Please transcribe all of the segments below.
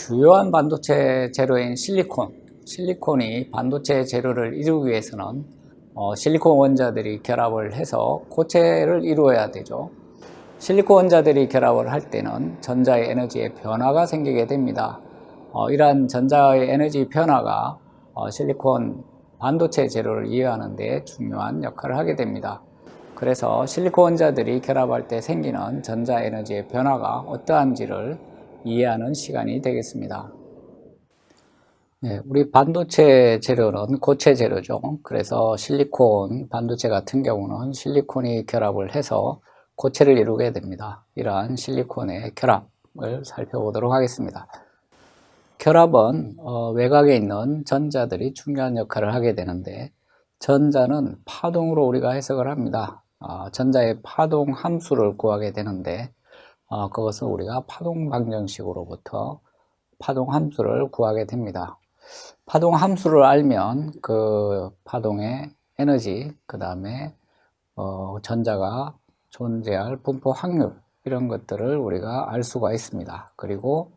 주요한 반도체 재료인 실리콘이 반도체 재료를 이루기 위해서는 실리콘 원자들이 결합을 해서 고체를 이루어야 되죠. 실리콘 원자들이 결합을 할 때는 전자의 에너지의 변화가 생기게 됩니다. 이러한 전자의 에너지 변화가 실리콘 반도체 재료를 이해하는 데 중요한 역할을 하게 됩니다. 그래서 실리콘 원자들이 결합할 때 생기는 전자 에너지의 변화가 어떠한지를 이해하는 시간이 되겠습니다. 네, 우리 반도체 재료는 고체 재료죠. 그래서 실리콘 반도체 같은 경우는 실리콘이 결합을 해서 고체를 이루게 됩니다. 이러한 실리콘의 결합을 살펴보도록 하겠습니다. 결합은 외곽에 있는 전자들이 중요한 역할을 하게 되는데, 전자는 파동으로 우리가 해석을 합니다. 전자의 파동 함수를 구하게 되는데, 그것은 우리가 파동 방정식으로부터 파동 함수를 구하게 됩니다. 파동 함수를 알면 그 파동의 에너지, 그 다음에 전자가 존재할 분포 확률, 이런 것들을 우리가 알 수가 있습니다. 그리고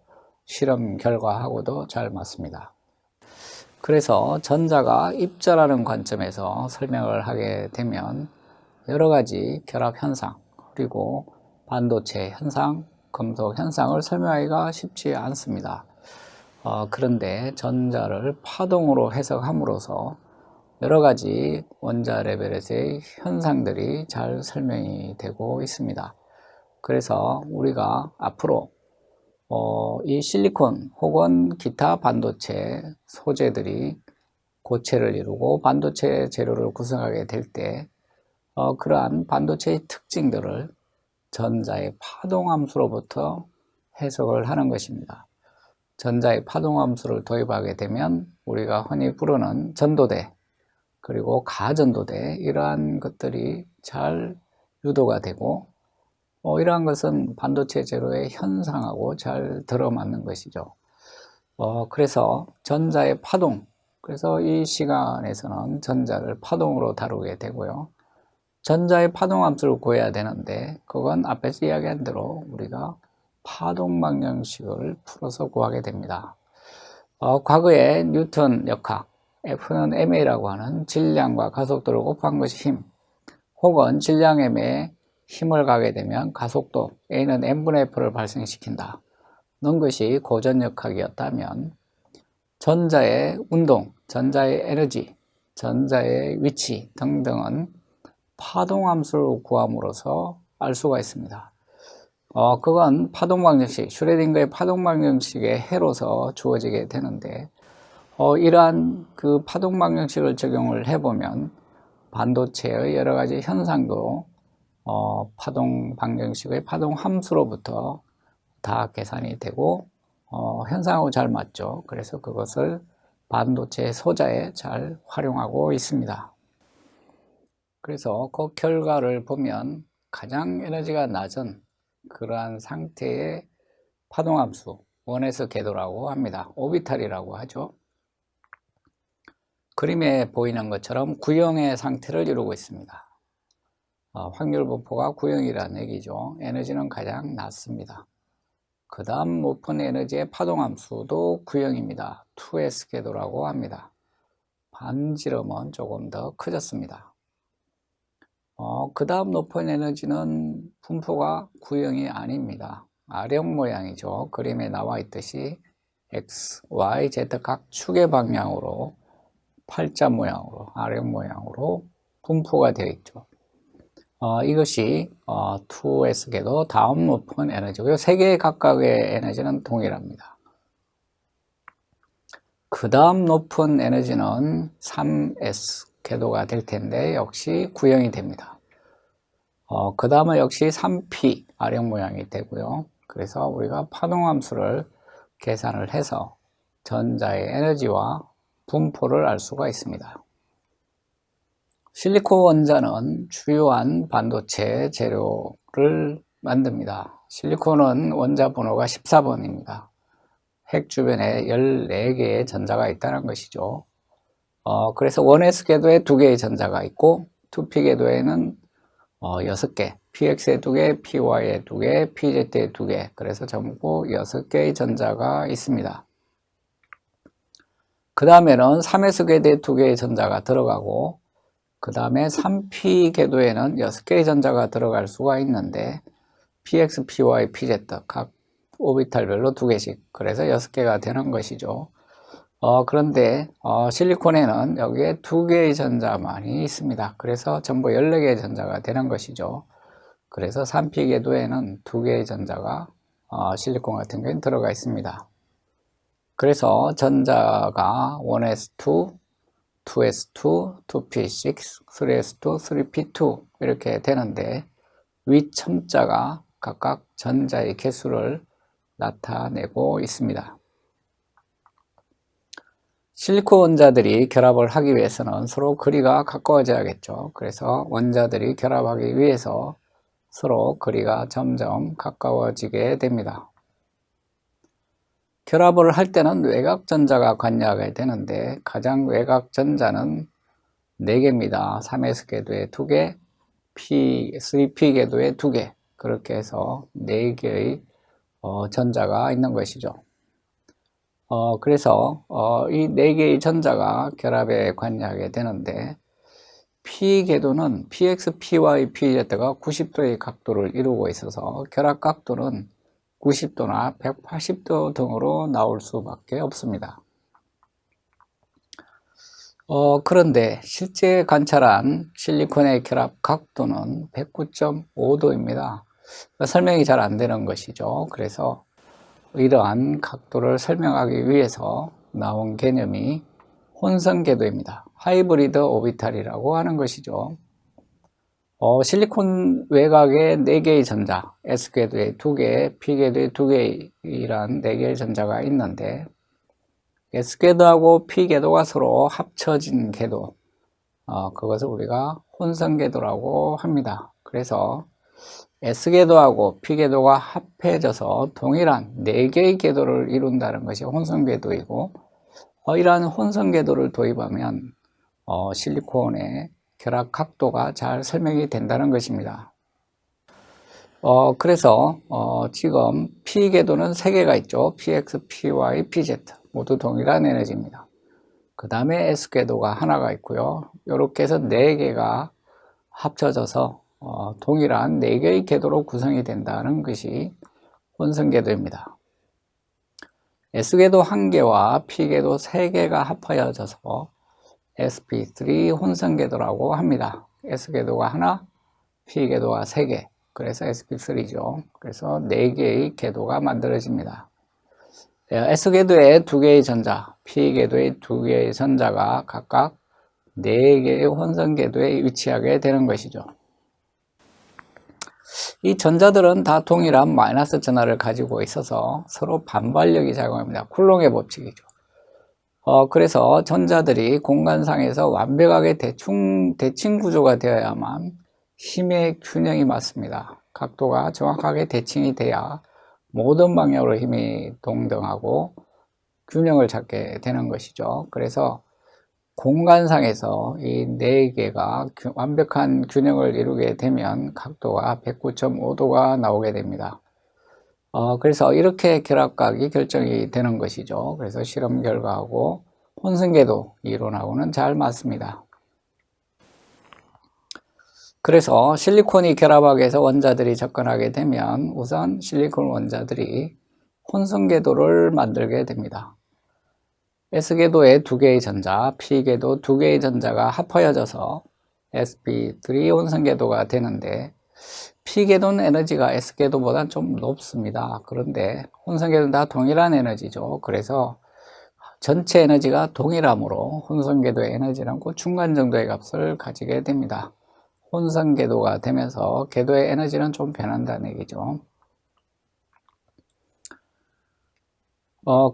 실험 결과하고도 잘 맞습니다. 그래서 전자가 입자라는 관점에서 설명을 하게 되면 여러 가지 결합 현상, 그리고 반도체 현상, 금속 현상을 설명하기가 쉽지 않습니다. 그런데 전자를 파동으로 해석함으로써 여러 가지 원자 레벨에서의 현상들이 잘 설명이 되고 있습니다. 그래서 우리가 앞으로 이 실리콘 혹은 기타 반도체 소재들이 고체를 이루고 반도체 재료를 구성하게 될 때 그러한 반도체의 특징들을 전자의 파동함수로부터 해석을 하는 것입니다. 전자의 파동함수를 도입하게 되면 우리가 흔히 부르는 전도대, 그리고 가전도대, 이러한 것들이 잘 유도가 되고 이러한 것은 반도체 재료의 현상하고 잘 들어맞는 것이죠. 그래서 전자의 파동, 그래서 이 시간에서는 전자를 파동으로 다루게 되고요. 전자의 파동함수를 구해야 되는데 그건 앞에서 이야기한 대로 우리가 파동 방정식을 풀어서 구하게 됩니다. 과거에 뉴턴 역학, F는 ma라고 하는 질량과 가속도를 곱한 것이 힘, 혹은 질량 m에 힘을 가게 되면 가속도 A는 n분의 F를 발생시킨다 는 것이 고전역학이었다면, 전자의 운동, 전자의 에너지, 전자의 위치 등등은 파동함수를 구함으로써 알 수가 있습니다. 그건 파동방정식, 슈레딩거의 파동방정식의 해로서 주어지게 되는데, 이러한 그 파동방정식을 적용을 해보면 반도체의 여러 가지 현상도 파동 방정식의 파동 함수로부터 다 계산이 되고 현상하고 잘 맞죠. 그래서 그것을 반도체 소자에 잘 활용하고 있습니다. 그래서 그 결과를 보면 가장 에너지가 낮은 그러한 상태의 파동 함수, 원에서 궤도라고 합니다. 오비탈이라고 하죠. 그림에 보이는 것처럼 구형의 상태를 이루고 있습니다. 확률 분포가 구형이라는 얘기죠. 에너지는 가장 낮습니다. 그 다음 높은 에너지의 파동함수도 구형입니다. 2S 궤도라고 합니다. 반지름은 조금 더 커졌습니다. 그 다음 높은 에너지는 분포가 구형이 아닙니다. R형 모양이죠. 그림에 나와 있듯이 X, Y, Z 각 축의 방향으로 팔자 모양으로, R형 모양으로 분포가 되어 있죠. 이것이 2S 궤도 다음 높은 에너지고요. 세 개의 각각의 에너지는 동일합니다. 그 다음 높은 에너지는 3S 궤도가 될 텐데 역시 구형이 됩니다. 그 다음은 역시 3P R형 모양이 되고요. 그래서 우리가 파동함수를 계산을 해서 전자의 에너지와 분포를 알 수가 있습니다. 실리콘 원자는 주요한 반도체 재료를 만듭니다. 실리콘은 원자 번호가 14번입니다. 핵 주변에 14개의 전자가 있다는 것이죠. 그래서 1S 궤도에 2개의 전자가 있고 2P 궤도에는 6개, px에 2개, py에 2개, pz에 2개, 그래서 전부 6개의 전자가 있습니다. 그 다음에는 3s 궤도에 2개의 전자가 들어가고, 그 다음에 3p 궤도에는 6개의 전자가 들어갈 수가 있는데, px, py, pz 각 오비탈별로 2개씩, 그래서 6개가 되는 것이죠. 그런데 실리콘에는 여기에 2개의 전자만이 있습니다. 그래서 전부 14개의 전자가 되는 것이죠. 그래서 3p 궤도에는 2개의 전자가 실리콘 같은 경우에 들어가 있습니다. 그래서 전자가 1s2, 2s2, 2p6, 3s2, 3p2 이렇게 되는데, 위 첨자가 각각 전자의 개수를 나타내고 있습니다. 실리콘 원자들이 결합을 하기 위해서는 서로 거리가 가까워져야겠죠. 그래서 원자들이 결합하기 위해서 서로 거리가 점점 가까워지게 됩니다. 결합을 할 때는 외곽전자가 관여하게 되는데, 가장 외곽전자는 4개입니다. 3s 궤도에 2개, 3p 궤도에 2개, 그렇게 해서 4개의 전자가 있는 것이죠. 그래서 이 4개의 전자가 결합에 관여하게 되는데, p 궤도는 px, py, pz가 90도의 각도를 이루고 있어서 결합 각도는 90도나 180도 등으로 나올 수밖에 없습니다. 그런데 실제 관찰한 실리콘의 결합 각도는 109.5도입니다. 설명이 잘 안 되는 것이죠. 그래서 이러한 각도를 설명하기 위해서 나온 개념이 혼성궤도입니다. 하이브리드 오비탈이라고 하는 것이죠. 실리콘 외곽에 4개의 전자, S궤도에 2개, P궤도에 2개이란 4개의 전자가 있는데, S궤도하고 P궤도가 서로 합쳐진 궤도, 그것을 우리가 혼성궤도라고 합니다. 그래서 S궤도하고 P궤도가 합해져서 동일한 4개의 궤도를 이룬다는 것이 혼성궤도이고, 이러한 혼성궤도를 도입하면 실리콘의 결합 각도가 잘 설명이 된다는 것입니다. 그래서 지금 P궤도는 3개가 있죠. px, py, pz 모두 동일한 에너지입니다. 그 다음에 S궤도가 하나가 있고요. 이렇게 해서 4개가 합쳐져서 동일한 4개의 궤도로 구성이 된다는 것이 혼성궤도입니다. S궤도 1개와 P궤도 3개가 합하여져서 sp3 혼성궤도라고 합니다. S궤도가 하나, P궤도가 3개, 그래서 sp3죠. 그래서 4개의 궤도가 만들어집니다. S궤도에 2개의 전자, P궤도에 2개의 전자가 각각 4개의 혼성궤도에 위치하게 되는 것이죠. 이 전자들은 다 동일한 마이너스 전하를 가지고 있어서 서로 반발력이 작용합니다. 쿨롱의 법칙이죠. 그래서 전자들이 공간상에서 완벽하게 대칭 구조가 되어야만 힘의 균형이 맞습니다. 각도가 정확하게 대칭이 돼야 모든 방향으로 힘이 동등하고 균형을 찾게 되는 것이죠. 그래서 공간상에서 이 4개가 완벽한 균형을 이루게 되면 각도가 109.5도가 나오게 됩니다. 그래서 이렇게 결합각이 결정이 되는 것이죠. 그래서 실험 결과하고 혼성궤도 이론하고는 잘 맞습니다. 그래서 실리콘이 결합하게 해서 원자들이 접근하게 되면 우선 실리콘 원자들이 혼성궤도를 만들게 됩니다. S궤도에 2개의 전자, P궤도 2개의 전자가 합하여져서 sp3 혼성궤도가 되는데, P궤도는 에너지가 S궤도보다 좀 높습니다. 그런데 혼성궤도는 다 동일한 에너지죠. 그래서 전체 에너지가 동일하므로 혼성궤도의 에너지는 그 중간 정도의 값을 가지게 됩니다. 혼성궤도가 되면서 궤도의 에너지는 좀 변한다는 얘기죠.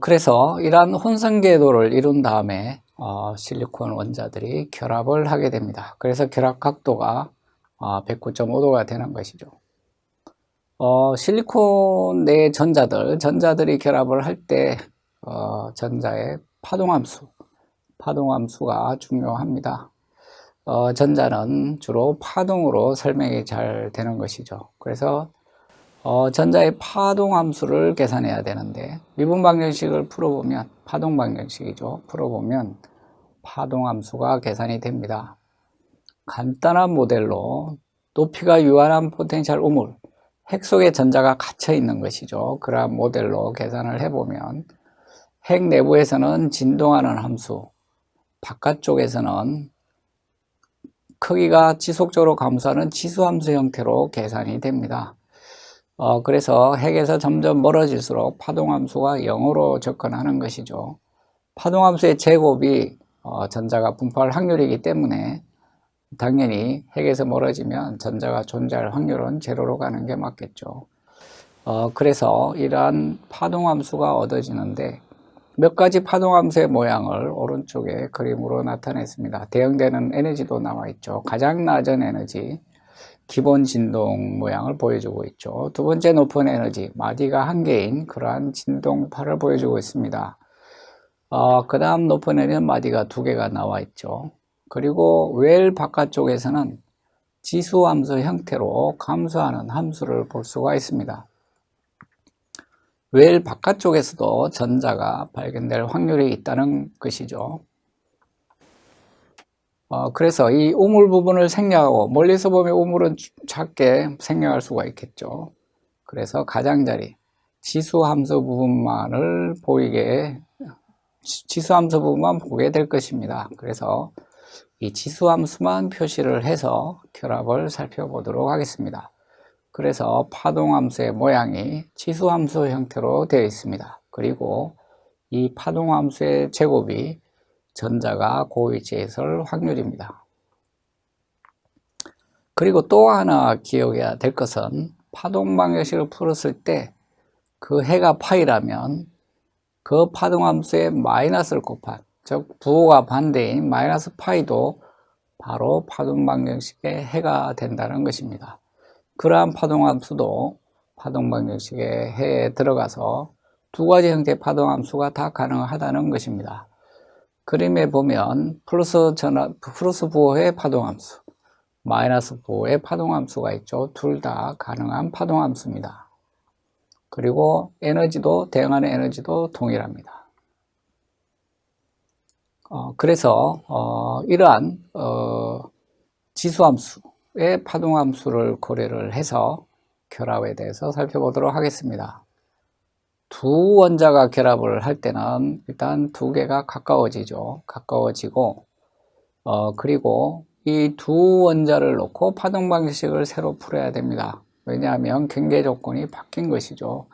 그래서 이러한 혼성궤도를 이룬 다음에 실리콘 원자들이 결합을 하게 됩니다. 그래서 결합 각도가 109.5도가 되는 것이죠. 실리콘 내 전자들이 결합을 할 때 전자의 파동함수가 중요합니다. 전자는 주로 파동으로 설명이 잘 되는 것이죠. 그래서 전자의 파동 함수를 계산해야 되는데, 미분 방정식을 풀어보면, 파동 방정식이죠. 풀어보면 파동 함수가 계산이 됩니다. 간단한 모델로 높이가 유한한 포텐셜 우물, 핵 속에 전자가 갇혀 있는 것이죠. 그러한 모델로 계산을 해보면 핵 내부에서는 진동하는 함수, 바깥쪽에서는 크기가 지속적으로 감소하는 지수함수 형태로 계산이 됩니다. 그래서 핵에서 점점 멀어질수록 파동함수가 0으로 접근하는 것이죠. 파동함수의 제곱이 전자가 분포할 확률이기 때문에 당연히 핵에서 멀어지면 전자가 존재할 확률은 제로로 가는 게 맞겠죠. 그래서 이러한 파동함수가 얻어지는데, 몇 가지 파동함수의 모양을 오른쪽에 그림으로 나타냈습니다. 대응되는 에너지도 나와 있죠. 가장 낮은 에너지, 기본 진동 모양을 보여주고 있죠. 두 번째 높은 에너지, 마디가 한 개인 그러한 진동파를 보여주고 있습니다. 그 다음 높은 에너지는 마디가 두 개가 나와 있죠. 그리고 웰 바깥쪽에서는 지수함수 형태로 감소하는 함수를 볼 수가 있습니다. 웰 바깥쪽에서도 전자가 발견될 확률이 있다는 것이죠. 그래서 이 우물 부분을 생략하고, 멀리서 보면 우물은 작게 생략할 수가 있겠죠. 그래서 가장자리, 지수함수 부분만 보게 될 것입니다. 그래서 이 지수함수만 표시를 해서 결합을 살펴보도록 하겠습니다. 그래서 파동함수의 모양이 지수함수 형태로 되어 있습니다. 그리고 이 파동함수의 제곱이 전자가 그 위치에 있을 확률입니다. 그리고 또 하나 기억해야 될 것은, 파동 방정식을 풀었을 때 그 해가 파이라면 그 파동함수의 마이너스를 곱한, 즉 부호가 반대인 마이너스 파이도 바로 파동 방정식의 해가 된다는 것입니다. 그러한 파동함수도 파동 방정식의 해에 들어가서 두 가지 형태의 파동함수가 다 가능하다는 것입니다. 그림에 보면 플러스 부호의 파동함수, 마이너스 부호의 파동함수가 있죠. 둘 다 가능한 파동함수입니다. 그리고 에너지도, 대응하는 에너지도 동일합니다. 그래서 이러한 지수함수의 파동함수를 고려를 해서 결합에 대해서 살펴보도록 하겠습니다. 두 원자가 결합을 할 때는 일단 두 개가 가까워지죠. 가까워지고, 그리고 이 두 원자를 놓고 파동 방정식을 새로 풀어야 됩니다. 왜냐하면 경계 조건이 바뀐 것이죠.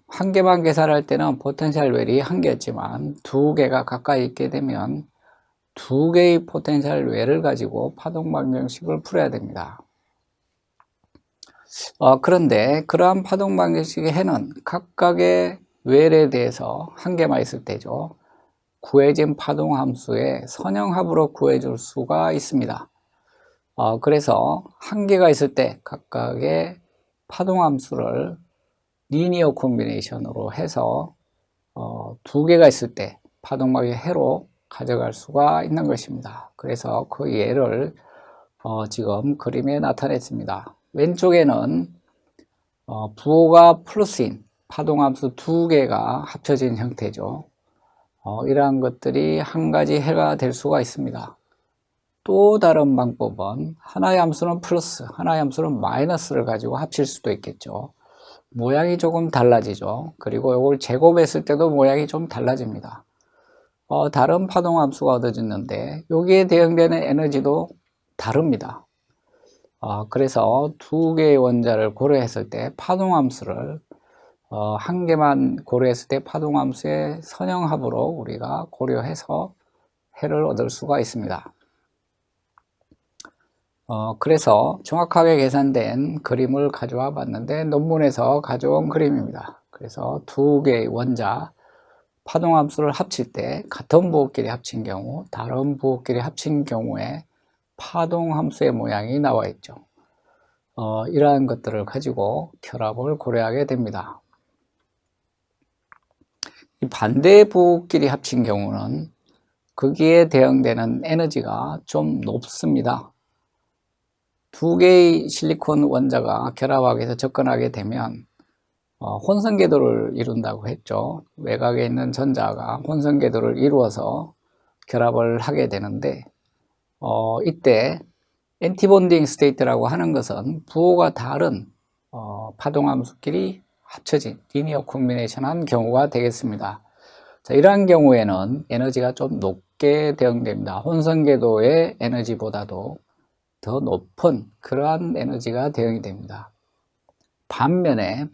한 개만 계산할 때는 포텐셜 웰이 한 개였지만 두 개가 가까이 있게 되면 두 개의 포텐셜 웰을 가지고 파동 방정식을 풀어야 됩니다. 그런데 그러한 파동 방정식의 해는 각각의 웰에 대해서 한 개만 있을 때죠. 구해진 파동 함수의 선형합으로 구해줄 수가 있습니다. 그래서 한 개가 있을 때 각각의 파동 함수를 리니어 콤비네이션으로 해서 두 개가 있을 때 파동방의 해로 가져갈 수가 있는 것입니다. 그래서 그 예를 지금 그림에 나타냈습니다. 왼쪽에는 부호가 플러스인 파동함수 두 개가 합쳐진 형태죠. 이러한 것들이 한 가지 해가 될 수가 있습니다. 또 다른 방법은 하나의 함수는 플러스, 하나의 함수는 마이너스를 가지고 합칠 수도 있겠죠. 모양이 조금 달라지죠. 그리고 이걸 제곱했을 때도 모양이 좀 달라집니다. 다른 파동함수가 얻어지는데 여기에 대응되는 에너지도 다릅니다. 그래서 두 개의 원자를 고려했을 때 파동함수를 한 개만 고려했을 때 파동함수의 선형합으로 우리가 고려해서 해를 얻을 수가 있습니다. 그래서 정확하게 계산된 그림을 가져와 봤는데 논문에서 가져온 그림입니다. 그래서 두 개의 원자 파동함수를 합칠 때 같은 부호끼리 합친 경우, 다른 부호끼리 합친 경우에 파동함수의 모양이 나와 있죠. 이러한 것들을 가지고 결합을 고려하게 됩니다. 이 반대 부호끼리 합친 경우는 거기에 대응되는 에너지가 좀 높습니다. 두 개의 실리콘 원자가 결합하게 해서 접근하게 되면 혼선 궤도를 이룬다고 했죠. 외곽에 있는 전자가 혼선 궤도를 이루어서 결합을 하게 되는데 이때 엔티본딩 스테이트라고 하는 것은 부호가 다른 파동함수끼리 합쳐진 리니어 콤비네이션한 경우가 되겠습니다. 자, 이러한 경우에는 에너지가 좀 높게 대응됩니다. 혼선 궤도의 에너지보다도 더 높은 그러한 에너지가 대응이 됩니다. 반면에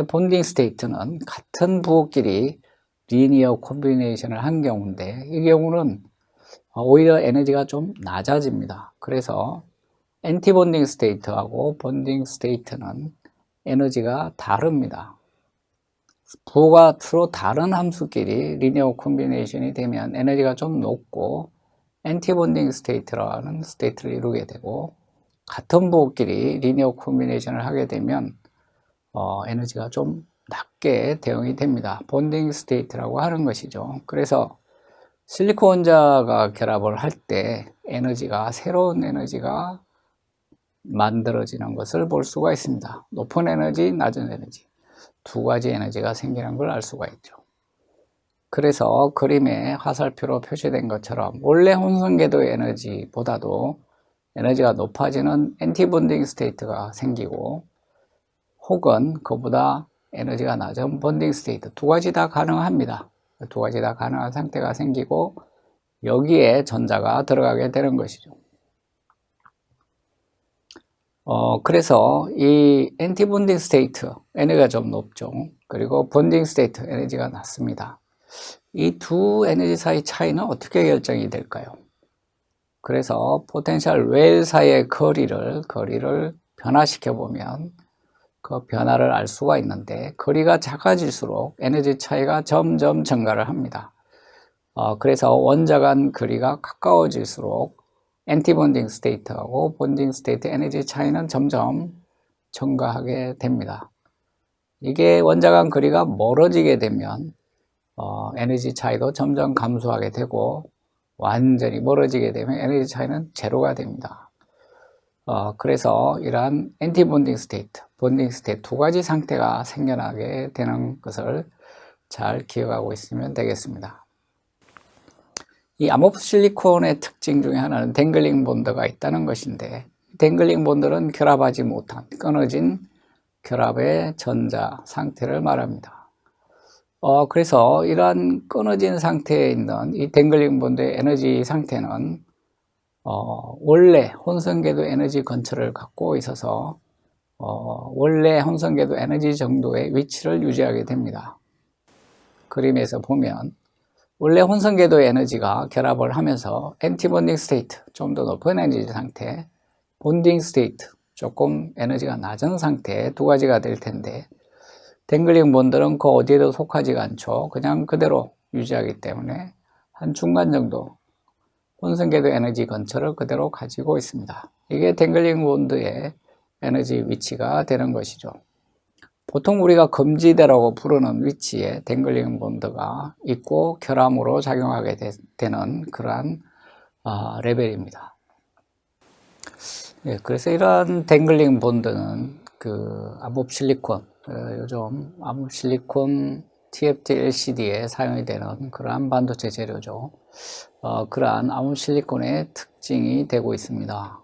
본딩 스테이트는 같은 부호끼리 리니어 콤비네이션을 한 경우인데 이 경우는 오히려 에너지가 좀 낮아집니다. 그래서 엔티본딩 스테이트하고 본딩 스테이트는 에너지가 다릅니다. 부호가 서로 다른 함수끼리 리니어 콤비네이션이 되면 에너지가 좀 높고 엔티본딩 스테이트라는 스테이트를 이루게 되고 같은 부호끼리 리니어 콤비네이션을 하게 되면 에너지가 좀 낮게 대응이 됩니다. 본딩 스테이트라고 하는 것이죠. 그래서 실리콘 원자가 결합을 할 때 에너지가 새로운 에너지가 만들어지는 것을 볼 수가 있습니다. 높은 에너지, 낮은 에너지 두 가지 에너지가 생기는 걸 알 수가 있죠. 그래서 그림에 화살표로 표시된 것처럼 원래 혼선 궤도의 에너지보다도 에너지가 높아지는 엔티본딩 스테이트가 생기고 혹은 그보다 에너지가 낮은 본딩 스테이트 두 가지 다 가능합니다. 두 가지 다 가능한 상태가 생기고 여기에 전자가 들어가게 되는 것이죠. 그래서 이 엔티본딩 스테이트 에너지가 좀 높죠. 그리고 본딩 스테이트 에너지가 낮습니다. 이 두 에너지 사이 차이는 어떻게 결정이 될까요? 그래서 포텐셜 웰 사이의 거리를 변화시켜 보면 그 변화를 알 수가 있는데 거리가 작아질수록 에너지 차이가 점점 증가를 합니다. 그래서 원자 간 거리가 가까워질수록 엔티본딩 스테이트하고 본딩 스테이트 에너지 차이는 점점 증가하게 됩니다. 이게 원자 간 거리가 멀어지게 되면 에너지 차이도 점점 감소하게 되고 완전히 멀어지게 되면 에너지 차이는 제로가 됩니다. 그래서 이러한 엔티본딩 스테이트, 본딩 스테이트 두 가지 상태가 생겨나게 되는 것을 잘 기억하고 있으면 되겠습니다. 이 아모프실리콘의 특징 중에 하나는 댕글링 본드가 있다는 것인데 댕글링 본드는 결합하지 못한 끊어진 결합의 전자 상태를 말합니다. 그래서 이러한 끊어진 상태에 있는 이 댕글링 본드의 에너지 상태는 원래 혼선궤도 에너지 근처를 갖고 있어서 원래 혼선궤도 에너지 정도의 위치를 유지하게 됩니다. 그림에서 보면 원래 혼선궤도 에너지가 결합을 하면서 엔티본딩 스테이트, 좀 더 높은 에너지 상태, 본딩 스테이트, 조금 에너지가 낮은 상태 두 가지가 될 텐데 댕글링 본드는 그 어디에도 속하지가 않죠. 그냥 그대로 유지하기 때문에 한 중간 정도 혼선궤도 에너지 근처를 그대로 가지고 있습니다. 이게 댕글링 본드의 에너지 위치가 되는 것이죠. 보통 우리가 금지대라고 부르는 위치에 댕글링 본드가 있고 결함으로 작용하게 되는 그러한 레벨입니다. 그래서 이러한 댕글링 본드는 그 암흑실리콘, 요즘 암흑실리콘 TFT LCD에 사용이 되는 그러한 반도체 재료죠. 그러한 암흑실리콘의 특징이 되고 있습니다.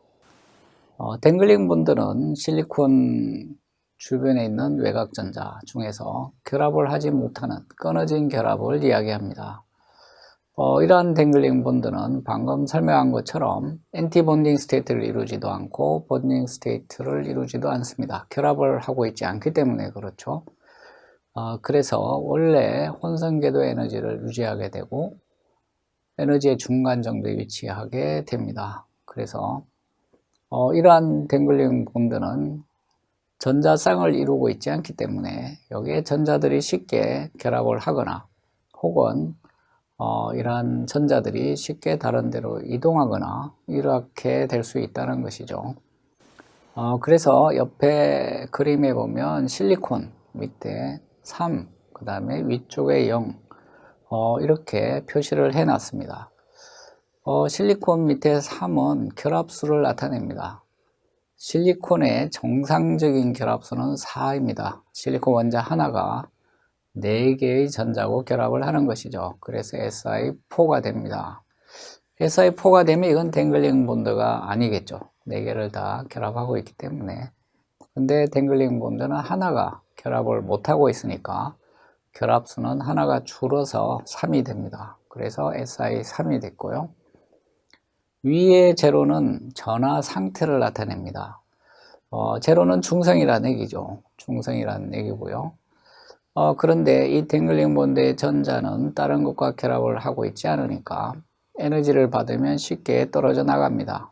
댕글링 본드는 실리콘 주변에 있는 외곽전자 중에서 결합을 하지 못하는 끊어진 결합을 이야기합니다. 이러한 댕글링 본드는 방금 설명한 것처럼 엔티본딩 스테이트를 이루지도 않고 본딩 스테이트를 이루지도 않습니다. 결합을 하고 있지 않기 때문에 그렇죠. 그래서 원래 혼선궤도 에너지를 유지하게 되고 에너지의 중간 정도에 위치하게 됩니다. 그래서 이러한 댕글링 본드는 전자쌍을 이루고 있지 않기 때문에 여기에 전자들이 쉽게 결합을 하거나 혹은 이러한 전자들이 쉽게 다른 데로 이동하거나 이렇게 될 수 있다는 것이죠. 그래서 옆에 그림에 보면 실리콘 밑에 3, 그 다음에 위쪽에 0 이렇게 표시를 해 놨습니다. 실리콘 밑에 3은 결합수를 나타냅니다. 실리콘의 정상적인 결합수는 4입니다. 실리콘 원자 하나가 4개의 전자하고 결합을 하는 것이죠. 그래서 Si4가 됩니다. Si4가 되면 이건 댕글링 본드가 아니겠죠. 4개를 다 결합하고 있기 때문에. 근데 댕글링 본드는 하나가 결합을 못하고 있으니까 결합수는 하나가 줄어서 3이 됩니다. 그래서 Si3이 됐고요. 위의 제로는 전하 상태를 나타냅니다. 제로는 중성이라는 얘기죠. 중성이라는 얘기고요. 그런데 이 댕글링 본드의 전자는 다른 것과 결합을 하고 있지 않으니까 에너지를 받으면 쉽게 떨어져 나갑니다.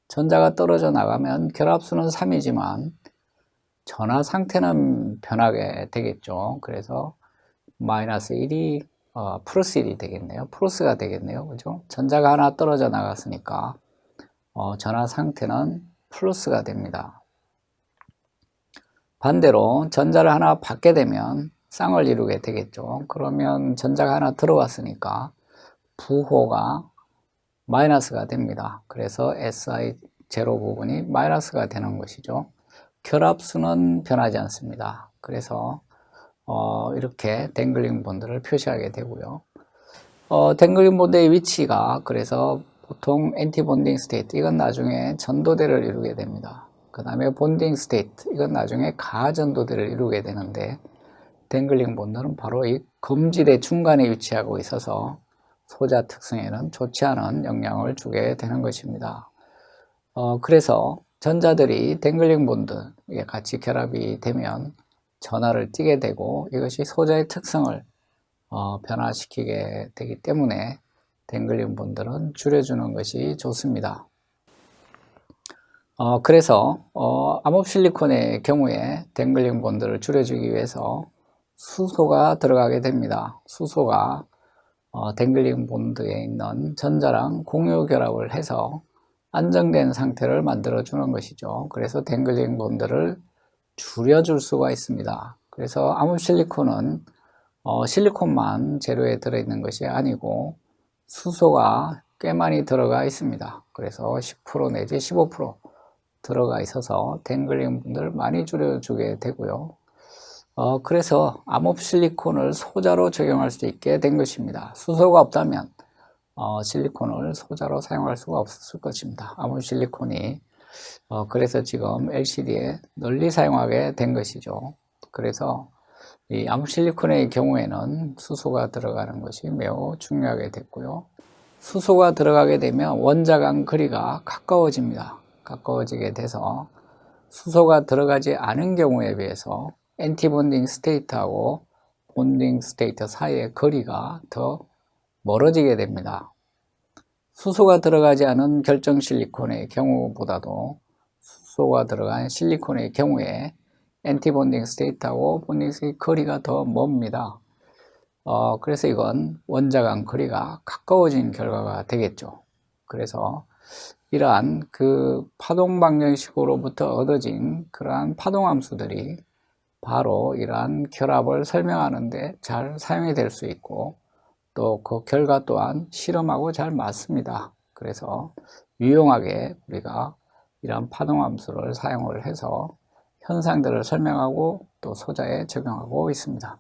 전자가 떨어져 나가면 결합수는 3이지만 전하 상태는 변하게 되겠죠. 그래서 마이너스 1이 플러스 1이 되겠네요. 플러스가 되겠네요. 그죠? 전자가 하나 떨어져 나갔으니까 전하 상태는 플러스가 됩니다. 반대로 전자를 하나 받게 되면 쌍을 이루게 되겠죠. 그러면 전자가 하나 들어왔으니까 부호가 마이너스가 됩니다. 그래서 Si0 부분이 마이너스가 되는 것이죠. 결합수는 변하지 않습니다. 그래서 이렇게 댕글링 본드를 표시하게 되고요. 댕글링 본드의 위치가 그래서 보통 엔티 본딩 스테이트, 이건 나중에 전도대를 이루게 됩니다. 그 다음에 본딩 스테이트, 이건 나중에 가전도대를 이루게 되는데 댕글링 본드는 바로 이 검지대 중간에 위치하고 있어서 소자 특성에는 좋지 않은 영향을 주게 되는 것입니다. 그래서 전자들이 댕글링 본드에 같이 결합이 되면 전하를 띠게 되고 이것이 소자의 특성을 변화시키게 되기 때문에 댕글링 본드는 줄여주는 것이 좋습니다. 그래서 암호실리콘의 경우에 댕글링 본드를 줄여주기 위해서 수소가 들어가게 됩니다. 수소가 댕글링 본드에 있는 전자랑 공유 결합을 해서 안정된 상태를 만들어 주는 것이죠. 그래서 댕글링 본드를 줄여줄 수가 있습니다. 그래서 암호실리콘은 실리콘만 재료에 들어있는 것이 아니고 수소가 꽤 많이 들어가 있습니다. 그래서 10% 내지 15% 들어가 있어서 댕글링 본드를 많이 줄여주게 되고요. 그래서 암호실리콘을 소자로 적용할 수 있게 된 것입니다. 수소가 없다면 실리콘을 소자로 사용할 수가 없었을 것입니다. 암호실리콘이 그래서 지금 LCD에 널리 사용하게 된 것이죠. 그래서 이 암호실리콘의 경우에는 수소가 들어가는 것이 매우 중요하게 됐고요. 수소가 들어가게 되면 원자 간 거리가 가까워집니다. 가까워지게 돼서 수소가 들어가지 않은 경우에 비해서 엔티본딩 스테이트하고 본딩 스테이트 사이의 거리가 더 멀어지게 됩니다. 수소가 들어가지 않은 결정 실리콘의 경우보다도 수소가 들어간 실리콘의 경우에 엔티본딩 스테이트하고 본딩 스테이트 거리가 더 멉니다. 그래서 이건 원자 간 거리가 가까워진 결과가 되겠죠. 그래서 이러한 그 파동 방정식으로부터 얻어진 그러한 파동 함수들이 바로 이러한 결합을 설명하는데 잘 사용이 될 수 있고 또 그 결과 또한 실험하고 잘 맞습니다. 그래서 유용하게 우리가 이러한 파동 함수를 사용을 해서 현상들을 설명하고 또 소자에 적용하고 있습니다.